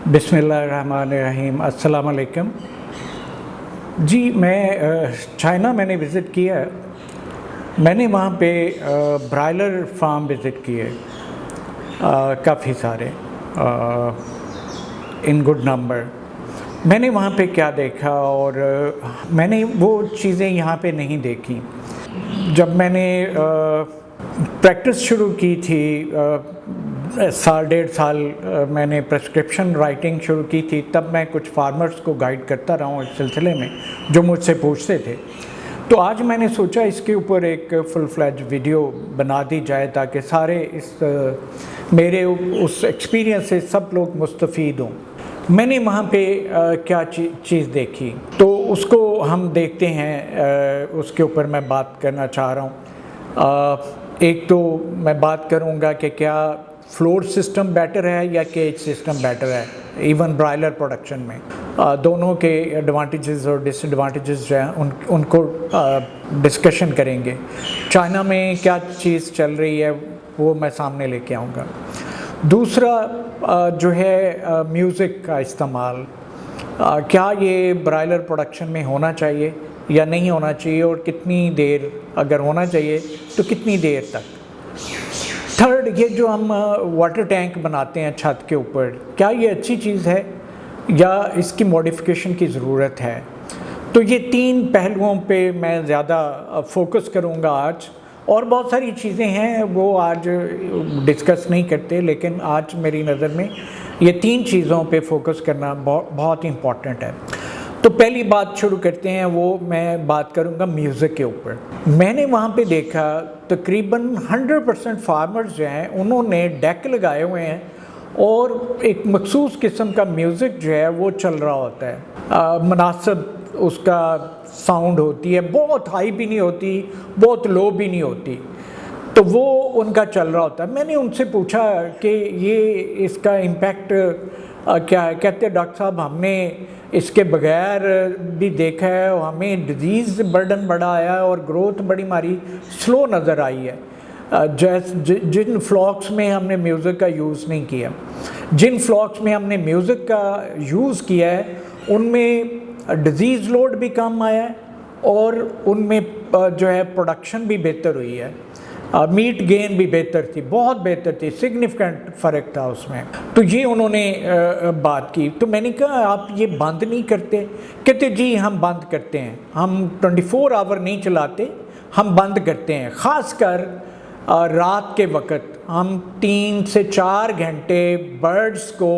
बिस्मिल्लाहिर्रहमानिर्रहीम, अस्सलाम वालेकुम। जी मैं चाइना मैंने विज़िट किया है। मैंने वहाँ पे ब्रायलर फार्म विज़िट किए काफ़ी सारे इन गुड नंबर। मैंने वहाँ पे क्या देखा और मैंने वो चीज़ें यहाँ पे नहीं देखी। जब मैंने प्रैक्टिस शुरू की थी साल डेढ़ साल मैंने प्रेस्क्रिप्शन राइटिंग शुरू की थी, तब मैं कुछ फार्मर्स को गाइड करता रहा हूँ इस सिलसिले में जो मुझसे पूछते थे। तो आज मैंने सोचा इसके ऊपर एक फुल फ्लैज वीडियो बना दी जाए ताकि सारे इस मेरे उस एक्सपीरियंस से सब लोग मुस्तफ़ीद हों। मैंने वहाँ पे क्या चीज़ देखी तो उसको हम देखते हैं, उसके ऊपर मैं बात करना चाह रहा हूँ। एक तो मैं बात करूँगा कि क्या फ्लोर सिस्टम बेटर है या केज सिस्टम बेटर है इवन ब्रायलर प्रोडक्शन में। दोनों के एडवांटेजेस और डिसएडवांटेजेस जो हैं उनको डिस्कशन करेंगे। चाइना में क्या चीज़ चल रही है वो मैं सामने लेके आऊँगा। दूसरा जो है म्यूज़िक का इस्तेमाल, क्या ये ब्रायलर प्रोडक्शन में होना चाहिए या नहीं होना चाहिए और कितनी देर, अगर होना चाहिए तो कितनी देर तक। थर्ड, ये जो हम वाटर टैंक बनाते हैं छत के ऊपर, क्या ये अच्छी चीज़ है या इसकी मॉडिफिकेशन की ज़रूरत है। तो ये तीन पहलुओं पे मैं ज़्यादा फोकस करूँगा आज, और बहुत सारी चीज़ें हैं वो आज डिस्कस नहीं करते, लेकिन आज मेरी नज़र में ये तीन चीज़ों पे फोकस करना बहुत इम्पॉर्टेंट है। तो पहली बात शुरू करते हैं, वो मैं बात करूँगा म्यूज़िक के ऊपर। मैंने वहाँ पे देखा तकरीबन 100% फार्मर्स जो हैं उन्होंने डेक लगाए हुए हैं और एक मखसूस किस्म का म्यूज़िक जो है वो चल रहा होता है। मुनासिब उसका साउंड होती है, बहुत हाई भी नहीं होती, बहुत लो भी नहीं होती, तो वो उनका चल रहा होता है। मैंने उनसे पूछा कि ये इसका इम्पैक्ट क्या है। कहते हैं डॉक्टर साहब हमने इसके बगैर भी देखा है और हमें डिजीज़ बर्डन बड़ा आया है और ग्रोथ बड़ी हमारी स्लो नज़र आई है। जिन फ्लॉक्स में हमने म्यूज़िक का यूज़ नहीं किया, जिन फ्लॉक्स में हमने म्यूज़िक का यूज़ किया है उनमें डिज़ीज़ लोड भी कम आया है और उनमें जो है प्रोडक्शन भी बेहतर हुई है। मीट गेन भी बेहतर थी, बहुत बेहतर थी, सिग्निफिकेंट फ़र्क था उसमें। तो ये उन्होंने बात की। तो मैंने कहा आप ये बंद नहीं करते। कहते जी हम बंद करते हैं, हम 24 आवर नहीं चलाते, हम बंद करते हैं। ख़ासकर रात के वक्त हम 3 से 4 घंटे बर्ड्स को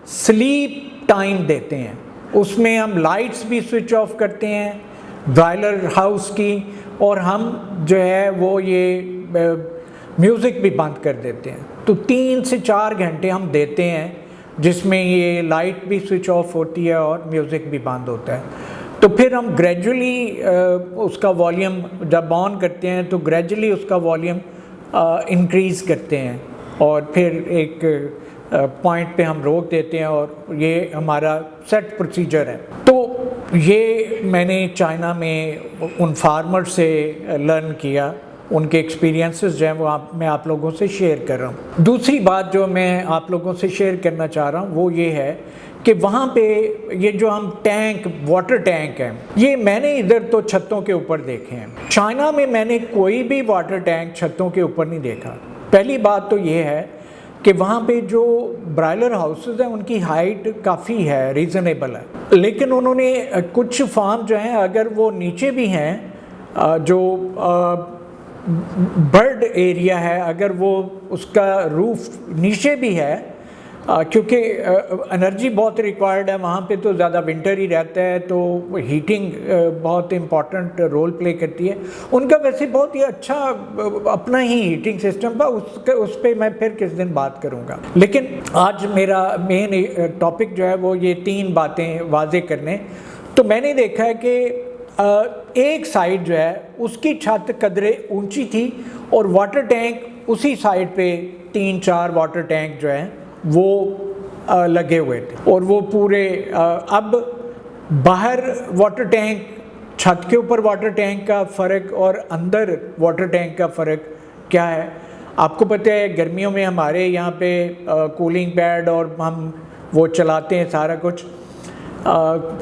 स्लीप टाइम देते हैं। उसमें हम लाइट्स भी स्विच ऑफ करते हैं ब्रायलर हाउस की, और हम जो है वो ये म्यूज़िक भी बंद कर देते हैं। तो 3 से 4 घंटे हम देते हैं जिसमें ये लाइट भी स्विच ऑफ होती है और म्यूज़िक भी बंद होता है। तो फिर हम ग्रेजुअली उसका वॉल्यूम जब ऑन करते हैं तो ग्रेजुअली उसका वॉल्यूम इंक्रीज़ करते हैं और फिर एक पॉइंट पे हम रोक देते हैं, और ये हमारा सेट प्रोसीजर है। तो ये मैंने चाइना में उन फार्मर से लर्न किया, उनके एक्सपीरियंसेस जो हैं वो मैं आप लोगों से शेयर कर रहा हूँ। दूसरी बात जो मैं आप लोगों से शेयर करना चाह रहा हूँ वो ये है कि वहाँ पे ये जो हम टैंक, वाटर टैंक हैं, ये मैंने इधर तो छतों के ऊपर देखे हैं। चाइना में मैंने कोई भी वाटर टैंक छतों के ऊपर नहीं देखा। पहली बात तो ये है कि वहाँ पे जो ब्रायलर हाउसेस हैं उनकी हाइट काफ़ी है, रीज़नेबल है, लेकिन उन्होंने कुछ फार्म जो हैं अगर वो नीचे भी हैं, जो बर्ड एरिया है, अगर वो उसका रूफ नीचे भी है, क्योंकि एनर्जी बहुत रिक्वायर्ड है वहाँ पे, तो ज़्यादा विंटर ही रहता है, तो हीटिंग बहुत इम्पॉर्टेंट रोल प्ले करती है। उनका वैसे बहुत ही अच्छा अपना ही हीटिंग सिस्टम था, उस पर मैं फिर किस दिन बात करूँगा। लेकिन आज मेरा मेन टॉपिक जो है वो ये तीन बातें वाजे करने। तो मैंने देखा है कि एक साइड जो है उसकी छत कदरे ऊंची थी और वाटर टैंक उसी साइड पे 3-4 वाटर टैंक जो हैं वो लगे हुए थे, और वो पूरे अब बाहर वाटर टैंक, छत के ऊपर वाटर टैंक का फ़र्क और अंदर वाटर टैंक का फ़र्क क्या है। आपको पता है गर्मियों में हमारे यहाँ पे कूलिंग पैड और हम वो चलाते हैं सारा कुछ,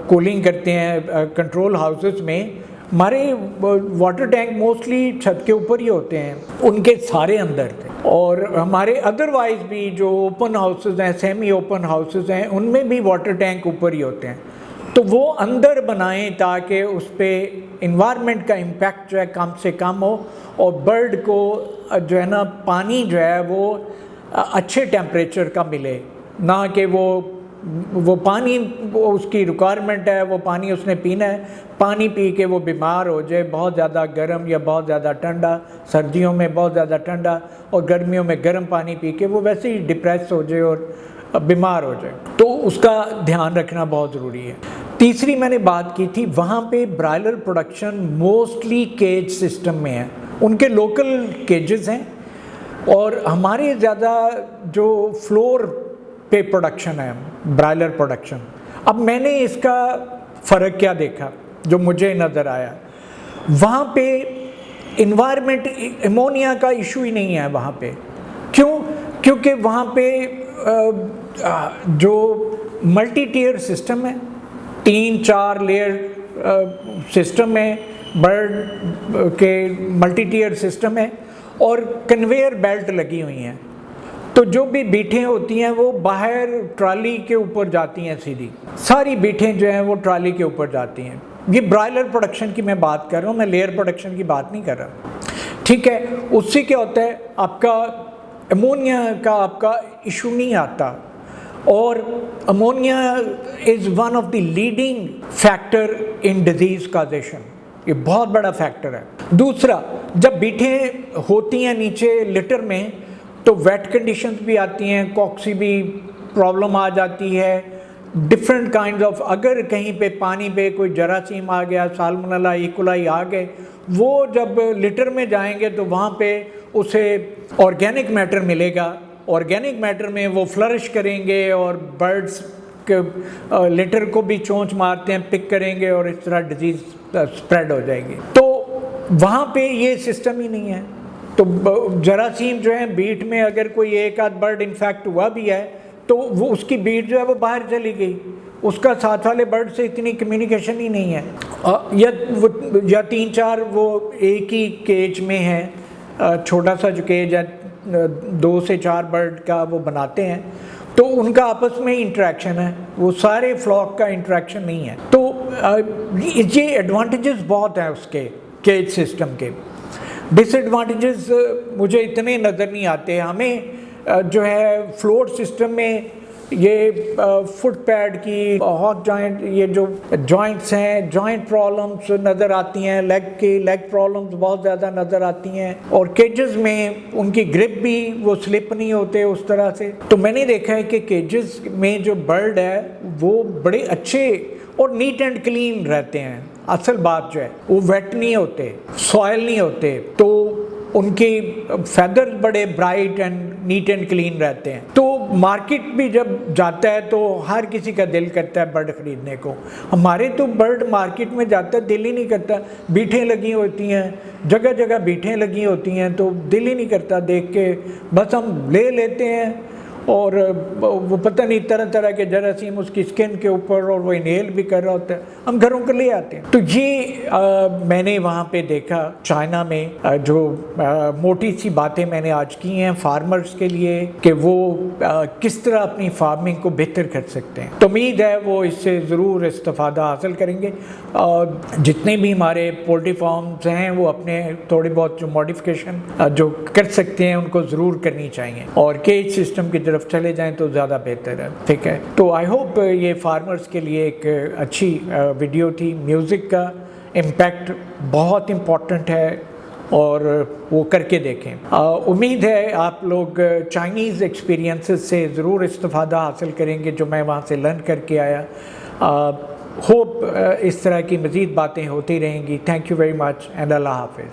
कूलिंग करते हैं कंट्रोल हाउसेस में। हमारे वाटर टैंक मोस्टली छत के ऊपर ही होते हैं, उनके सारे अंदर थे। और हमारे अदरवाइज़ भी जो ओपन हाउसेस हैं, सेमी ओपन हाउसेस हैं, उनमें भी वाटर टैंक ऊपर ही होते हैं। तो वो अंदर बनाएं ताकि उस पर इन्वायरमेंट का इम्पैक्ट जो है कम से कम हो, और बर्ड को जो है ना पानी जो है वो अच्छे टेम्परेचर का मिले, ना कि वो पानी उसकी रिक्वायरमेंट है, वो पानी उसने पीना है, पानी पी के वो बीमार हो जाए, बहुत ज़्यादा गर्म या बहुत ज़्यादा ठंडा, सर्दियों में बहुत ज़्यादा ठंडा और गर्मियों में गर्म पानी पी के वो वैसे ही डिप्रेस हो जाए और बीमार हो जाए। तो उसका ध्यान रखना बहुत ज़रूरी है। तीसरी मैंने बात की थी, वहाँ पे broiler production mostly cage system में है, उनके लोकल केजेस हैं, और हमारे ज़्यादा जो फ्लोर पे प्रोडक्शन है ब्रायलर प्रोडक्शन। अब मैंने इसका फ़र्क क्या देखा जो मुझे नज़र आया, वहाँ पे इन्वायरमेंट एमोनिया का इशू ही नहीं है वहाँ पे। क्यों? क्योंकि वहाँ पे जो मल्टी टियर सिस्टम है, 3-4 लेयर सिस्टम है, बर्ड के मल्टी टियर सिस्टम है, और कन्वेयर बेल्ट लगी हुई हैं। तो जो भी बीठें होती हैं वो बाहर ट्राली के ऊपर जाती हैं, सीधी सारी बीठें जो हैं वो ट्राली के ऊपर जाती हैं। ये ब्रायलर प्रोडक्शन की मैं बात कर रहा हूँ, मैं लेयर प्रोडक्शन की बात नहीं कर रहा। ठीक है, उससे क्या होता है, आपका अमोनिया का आपका इशू नहीं आता, और ammonia is one of the leading factor in disease causation, ये बहुत बड़ा फैक्टर है। दूसरा, जब बीठें होती हैं नीचे लिटर में तो वेट कंडीशंस भी आती हैं, कॉक्सी भी प्रॉब्लम आ जाती है, डिफरेंट काइंड ऑफ, अगर कहीं पे पानी पे कोई जरासीम आ गया, साल्मोनेला इकोलाई आ गए, वो जब लिटर में जाएंगे तो वहाँ पे उसे ऑर्गेनिक मैटर मिलेगा, ऑर्गेनिक मैटर में वो फ्लरिश करेंगे और बर्ड्स के लिटर को भी चोंच मारते हैं, पिक करेंगे और इस तरह डिजीज़ स्प्रेड हो जाएगी। तो वहाँ पे ये सिस्टम ही नहीं है। तो जरासीम जो है बीट में, अगर कोई एक आध बर्ड इन्फेक्ट हुआ भी है तो वो उसकी बीट जो है वो बाहर चली गई, उसका साथ वाले बर्ड से इतनी कम्युनिकेशन ही नहीं है, या 3-4 वो एक ही केज में है, छोटा सा जो केज है 2 से 4 बर्ड का वो बनाते हैं, तो उनका आपस में इंटरेक्शन है, वो सारे फ्लॉक का इंटरेक्शन नहीं है। तो ये एडवांटेजेस बहुत हैं उसके केज सिस्टम के। डिसएडवांटेजेस मुझे इतने नज़र नहीं आते। हमें जो है फ्लोर सिस्टम में ये फुट पैड की, हॉक जॉइंट, ये जो जॉइंट्स हैं, जॉइंट प्रॉब्लम्स नज़र आती हैं, लेग प्रॉब्लम्स बहुत ज़्यादा नज़र आती हैं, और केजेस में उनकी ग्रिप भी वो स्लिप नहीं होते उस तरह से। तो मैंने देखा है कि केजेस में जो बर्ड है वो बड़े अच्छे और नीट एंड क्लीन रहते हैं। असल बात जो है वो वेट नहीं होते, सॉयल नहीं होते, तो उनके फैदर बड़े bright and neat and clean रहते हैं। तो मार्केट भी जब जाता है तो हर किसी का दिल करता है बर्ड ख़रीदने को। हमारे तो बर्ड मार्केट में जाता है, दिल ही नहीं करता, बीठें लगी होती हैं, जगह जगह बीठें लगी होती हैं, तो दिल ही नहीं करता देख के, बस हम ले लेते हैं, और वो पता नहीं तरह तरह के जरासीम उसकी स्किन के ऊपर, और वो इनहेल भी कर रहा होता है, हम घरों को ले आते हैं। तो ये मैंने वहाँ पे देखा चाइना में, जो मोटी सी बातें मैंने आज की हैं फार्मर्स के लिए कि वो किस तरह अपनी फार्मिंग को बेहतर कर सकते हैं। तो उम्मीद है वो इससे ज़रूर इस्तेफ़ादा हासिल करेंगे। जितने भी हमारे पोल्ट्री फार्म्स हैं वो अपने थोड़ी बहुत जो मॉडिफिकेशन जो कर सकते हैं उनको ज़रूर करनी चाहिए, और केज सिस्टम की तरफ चले जाएं तो ज़्यादा बेहतर है। ठीक है, तो आई होप ये फार्मर्स के लिए एक अच्छी वीडियो थी। म्यूज़िक का इम्पैक्ट बहुत इम्पॉर्टेंट है और वो करके देखें। उम्मीद है आप लोग चाइनीज़ एक्सपीरियंसेस से ज़रूर इस्तेफ़ादा हासिल करेंगे जो मैं वहाँ से लर्न करके आया। होप इस तरह की मज़ीद बातें होती रहेंगी। Thank you very much and अल्लाह हाफ़िज़।